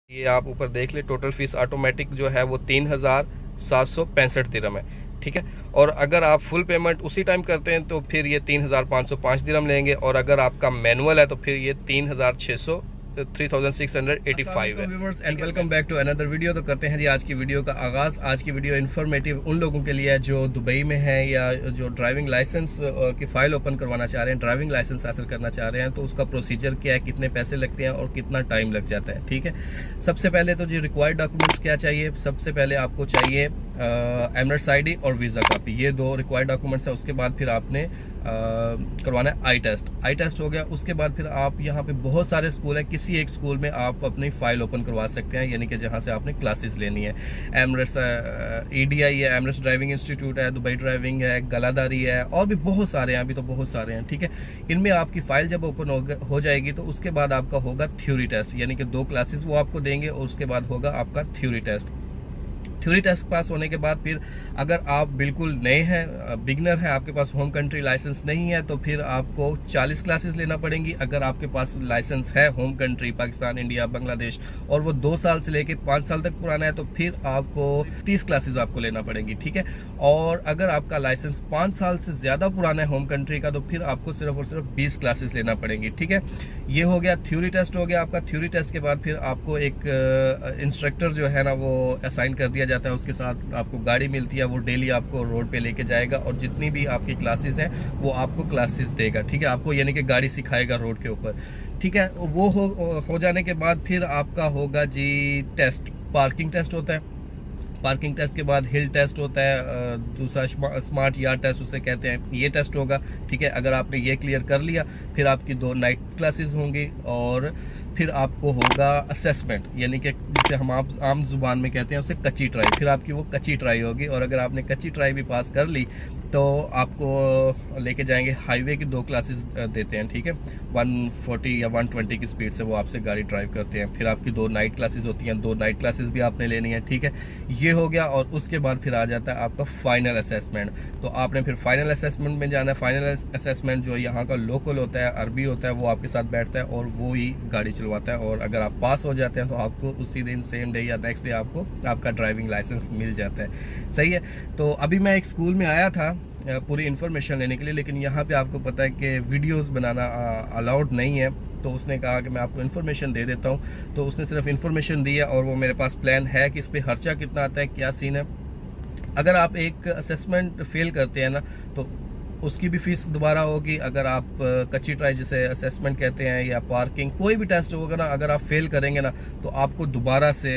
ये आप ऊपर देख ले, टोटल फीस ऑटोमेटिक जो है वो 3,765 दिरहम है। ठीक है, और अगर आप फुल पेमेंट उसी टाइम करते हैं तो फिर ये 3,505 दिरहम लेंगे, और अगर आपका मैनुअल है तो फिर ये 3,685 है। And welcome back to another video. तो करते हैं जी आज की वीडियो का आगाज़। आज की वीडियो इन्फॉर्मेटिव उन लोगों के लिए है जो दुबई में हैं या जो ड्राइविंग लाइसेंस की फ़ाइल ओपन करवाना चाह रहे हैं, ड्राइविंग लाइसेंस हासिल करना चाह रहे हैं, तो उसका प्रोसीजर क्या है, कितने पैसे लगते हैं और कितना टाइम लग जाता है। ठीक है, सबसे पहले तो जी रिक्वायर्ड डॉक्यूमेंट्स क्या चाहिए। सबसे पहले आपको चाहिए एमरेट्स आईडी और वीज़ा कॉपी, ये दो रिक्वायर्ड डॉक्यूमेंट्स है। उसके बाद फिर आपने करवाना है आई टेस्ट हो गया। उसके बाद फिर आप यहाँ पे बहुत सारे स्कूल हैं, किसी एक स्कूल में आप अपनी फ़ाइल ओपन करवा सकते हैं, यानी कि जहाँ से आपने क्लासेस लेनी है। एमरेट्स EDI है, एमरेट्स ड्राइविंग इंस्टीट्यूट है, दुबई ड्राइविंग है, गलादारी है, और भी बहुत सारे हैं, अभी तो बहुत सारे हैं। ठीक है, इनमें आपकी फ़ाइल जब ओपन हो जाएगी तो उसके बाद आपका होगा थ्योरी टेस्ट, यानी कि 2 क्लासेस वो आपको देंगे, और उसके बाद होगा आपका theory test. Theory test pass होने के बाद फिर अगर आप बिल्कुल नए हैं, बिगनर हैं, आपके पास होम कंट्री लाइसेंस नहीं है, तो फिर आपको 40 क्लासेस लेना पड़ेंगी। अगर आपके पास लाइसेंस है home country Pakistan, India, Bangladesh, और वो 2 साल से लेके 5 साल तक पुराना है, तो फिर आपको 30 क्लासेस आपको लेना पड़ेंगी। ठीक है, और अगर आपका लाइसेंस 5 साल से ज़्यादा पुराना है होम कंट्री का, तो फिर आपको सिर्फ और सिर्फ 20 क्लासेस लेना पड़ेंगी। ठीक है, ये हो गया थ्योरी टेस्ट हो गया आपका। थ्योरी टेस्ट के बाद फिर आपको एक इंस्ट्रक्टर जो है ना वो असाइन कर दिया जाता है, उसके साथ आपको गाड़ी मिलती है, वो डेली आपको रोड पे लेके जाएगा, और जितनी भी आपकी क्लासेस हैं वो आपको क्लासेस देगा। ठीक है, आपको यानी कि गाड़ी सिखाएगा रोड के ऊपर। ठीक है, वो हो जाने के बाद फिर आपका होगा जी टेस्ट, पार्किंग टेस्ट होता है। पार्किंग टेस्ट के बाद हिल टेस्ट होता है, दूसरा स्मार्ट यार्ड टेस्ट उसे कहते हैं, ये टेस्ट होगा। ठीक है, अगर आपने ये क्लियर कर लिया फिर आपकी 2 नाइट क्लासेस होंगी, और फिर आपको होगा असेसमेंट, यानी कि जिसे हम आम जुबान में कहते हैं उसे कच्ची ट्राई। फिर आपकी वो कच्ची ट्राई होगी, और अगर आपने कच्ची ट्राई भी पास कर ली तो आपको लेके जाएंगे हाईवे की 2 क्लासेस देते हैं। ठीक है, 140 या 120 की स्पीड से वो आपसे गाड़ी ड्राइव करते हैं। फिर आपकी 2 नाइट क्लासेस होती हैं, 2 नाइट क्लासेस भी आपने लेनी है। ठीक है, ये हो गया, और उसके बाद फिर आ जाता है आपका फाइनल असेसमेंट। तो आपने फिर फाइनल असेसमेंट में जाना है। फाइनल असेसमेंट जो यहाँ का लोकल होता है, अरबी होता है, वो आपके साथ बैठता है और वो ही गाड़ी चलवाता है, और अगर आप पास हो जाते हैं तो आपको उसी दिन सेम डे या नेक्स्ट डे आपको आपका ड्राइविंग लाइसेंस मिल जाता है। सही है, तो अभी मैं एक स्कूल में आया था पूरी इन्फॉर्मेशन लेने के लिए, लेकिन यहाँ पे आपको पता है कि वीडियोस बनाना अलाउड नहीं है, तो उसने कहा कि मैं आपको इन्फॉर्मेशन दे देता हूँ। तो उसने सिर्फ इन्फॉर्मेशन दी है, और वो मेरे पास प्लान है कि इस पर खर्चा कितना आता है, क्या सीन है। अगर आप एक असेसमेंट फेल करते हैं ना तो उसकी भी फीस दोबारा होगी। अगर आप कच्ची ट्राई जिसे असेसमेंट कहते हैं या पार्किंग कोई भी टेस्ट होगा ना, अगर आप फेल करेंगे ना तो आपको दोबारा से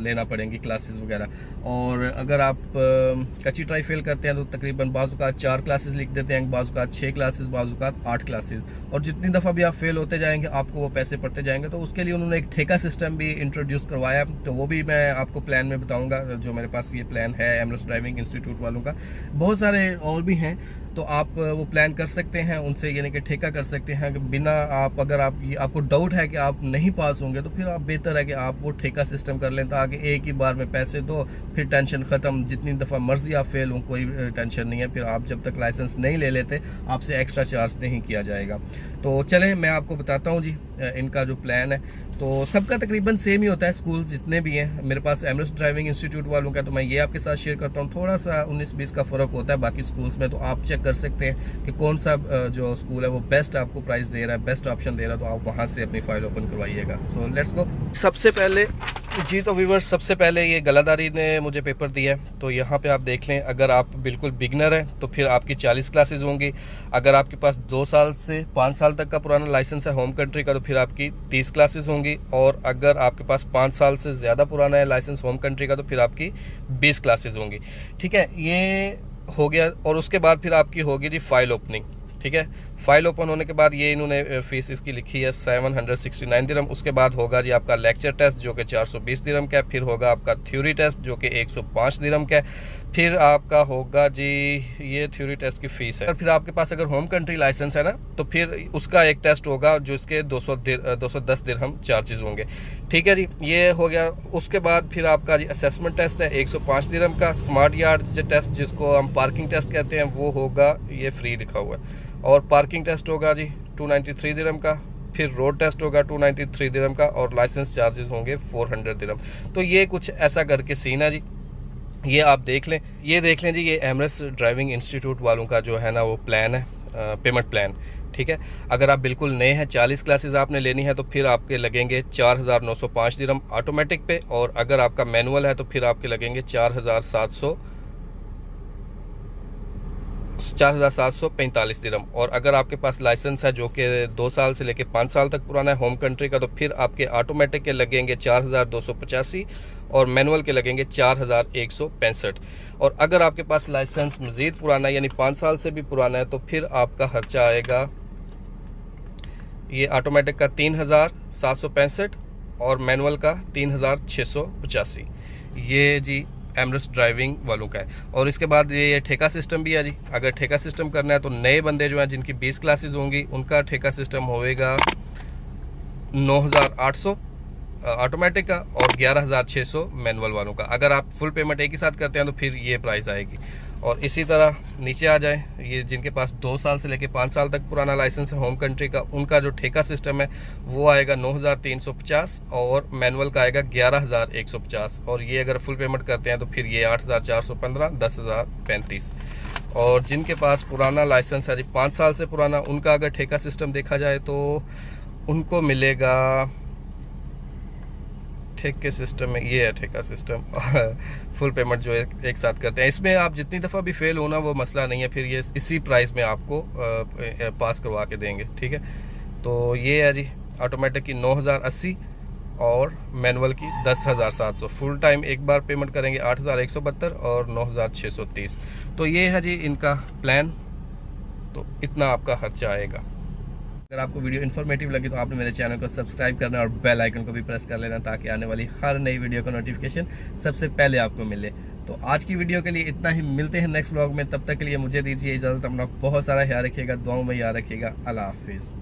लेना पड़ेंगी क्लासेस वगैरह। और अगर आप कच्ची ट्राई फेल करते हैं तो तकरीबन बाज़-औक़ात 4 क्लासेस लिख देते हैं, बाज़-औक़ात 6 क्लासेस, बाज़-औक़ात 8 क्लासेस, और जितनी दफ़ा भी आप फेल होते जाएंगे आपको वो पैसे पड़ते जाएंगे। तो उसके लिए उन्होंने एक ठेका सिस्टम भी इंट्रोड्यूस करवाया, तो वो भी मैं आपको प्लान में बताऊँगा। जो मेरे पास ये प्लान है एमरेट्स ड्राइविंग इंस्टीट्यूट वालों का, बहुत सारे और भी हैं, तो आप वो प्लान कर सकते हैं उनसे, यानी कि ठेका कर सकते हैं कि बिना आप, अगर आपको डाउट है कि आप नहीं पास होंगे, तो फिर आप बेहतर है कि आप वो ठेका सिस्टम कर लें, ताकि एक ही बार में पैसे दो, फिर टेंशन ख़त्म। जितनी दफ़ा मर्जी आप फेल हो कोई टेंशन नहीं है, फिर आप जब तक लाइसेंस नहीं ले लेते आपसे एक्स्ट्रा चार्ज नहीं किया जाएगा। तो चलें मैं आपको बताता हूँ जी इनका जो प्लान है। तो सबका तकरीबन सेम ही होता है, स्कूल जितने भी हैं। मेरे पास एमरेट्स ड्राइविंग इंस्टीट्यूट वालों का तो मैं ये आपके साथ शेयर करता हूँ, थोड़ा सा 19-20 का फ़र्क होता है बाकी स्कूल्स में, तो आप चेक कर सकते हैं कि कौन सा जो स्कूल है वो बेस्ट आपको प्राइस दे रहा है, बेस्ट ऑप्शन दे रहा है, तो आप वहाँ से अपनी फ़ाइल ओपन करवाइएगा। So let's go. सबसे पहले जी तो व्यूअर्स, सबसे पहले ये गलादारी ने मुझे पेपर दिया है, तो यहाँ पे आप देख लें, अगर आप बिल्कुल बिगनर हैं तो फिर आपकी 40 क्लासेस होंगी। अगर आपके पास 2 साल से 5 साल तक का पुराना लाइसेंस है होम कंट्री का, तो फिर आपकी 30 क्लासेस होंगी, और अगर आपके पास 5 साल से ज़्यादा पुराना है लाइसेंस होम कंट्री का, तो फिर आपकी 20 क्लासेस होंगी। ठीक है, ये हो गया, और उसके बाद फिर आपकी होगी जी फाइल ओपनिंग। ठीक है, फाइल ओपन होने के बाद ये इन्होंने फीस इसकी लिखी है 769 दिरहम। उसके बाद होगा जी आपका लेक्चर टेस्ट जो कि 420 दिरहम का है। फिर होगा आपका थ्योरी टेस्ट जो कि 105 दिरहम का है। फिर आपका होगा जी ये थ्योरी टेस्ट की फ़ीस है। और फिर आपके पास अगर होम कंट्री लाइसेंस है ना, तो फिर उसका एक टेस्ट होगा जो इसके 210 दिरहम चार्जेस होंगे। ठीक है जी, ये हो गया। उसके बाद फिर आपका जी असेसमेंट टेस्ट है 105 दिरहम का। स्मार्ट यार्ड टेस्ट जिसको हम पार्किंग टेस्ट कहते हैं वो होगा, ये फ्री लिखा हुआ है। और पार्किंग टेस्ट होगा जी 293 दिरहम का। फिर रोड टेस्ट होगा 293 दिरहम का, और लाइसेंस चार्जेस होंगे 400 दिरहम। तो ये कुछ ऐसा करके सीन है जी, ये आप देख लें, ये देख लें जी, ये एमरेट्स ड्राइविंग इंस्टीट्यूट वालों का जो है ना वो प्लान है, पेमेंट प्लान, ठीक है। अगर आप बिल्कुल नए हैं, 40 क्लासेस आपने लेनी है, तो फिर आपके लगेंगे 4905 दिरहम ऑटोमेटिक पे, और अगर आपका मैनुअल है तो फिर आपके लगेंगे 4745 दिरहम। और अगर आपके पास लाइसेंस है जो कि 2 साल से लेके 5 साल तक पुराना है होम कंट्री का, तो फिर आपके ऑटोमेटिक के लगेंगे 4285 और मैनुअल के लगेंगे 4165। और अगर आपके पास लाइसेंस मज़ीद पुराना है यानी 5 साल से भी पुराना है, तो फिर आपका खर्चा आएगा ये ऑटोमेटिक का 3765 और मैनुअल का 3685। ये जी एमरेट्स ड्राइविंग वालों का है। और इसके बाद ये ठेका सिस्टम भी है जी। अगर ठेका सिस्टम करना है तो नए बंदे जो हैं जिनकी 20 क्लासेस होंगी उनका ठेका सिस्टम होएगा 9800 ऑटोमेटिक का और 11600 मैनुअल वालों का। अगर आप फुल पेमेंट एक ही साथ करते हैं तो फिर ये प्राइस आएगी। और इसी तरह नीचे आ जाए, ये जिनके पास 2 साल से लेके 5 साल तक पुराना लाइसेंस है होम कंट्री का, उनका जो ठेका सिस्टम है वो आएगा 9350 और मैनुअल का आएगा 11150। और ये अगर फुल पेमेंट करते हैं तो फिर ये 8415, 10035। और जिनके पास पुराना लाइसेंस है जी 5 साल से पुराना, उनका अगर ठेका सिस्टम देखा जाए तो उनको मिलेगा ठेके सिस्टम में, ये है ठेका सिस्टम फुल पेमेंट जो एक साथ करते हैं। इसमें आप जितनी दफ़ा भी फेल होना वो मसला नहीं है, फिर ये इसी प्राइस में आपको पास करवा के देंगे, ठीक है। तो ये है जी ऑटोमेटिक की 9080 और मैनुअल की 10700। फुल टाइम एक बार पेमेंट करेंगे 8172 और 9630। तो ये है जी इनका प्लान। तो इतना आपका खर्चा आएगा। अगर आपको वीडियो इन्फॉर्मेटिव लगी तो आपने मेरे चैनल को सब्सक्राइब करना और बेल आइकन को भी प्रेस कर लेना, ताकि आने वाली हर नई वीडियो का नोटिफिकेशन सबसे पहले आपको मिले। तो आज की वीडियो के लिए इतना ही, मिलते हैं नेक्स्ट व्लॉग में। तब तक के लिए मुझे दीजिए इजाज़त। अपना बहुत सारा ख्याल रखिएगा, दुआओं में याद रखिएगा। अल्लाह हाफिज़।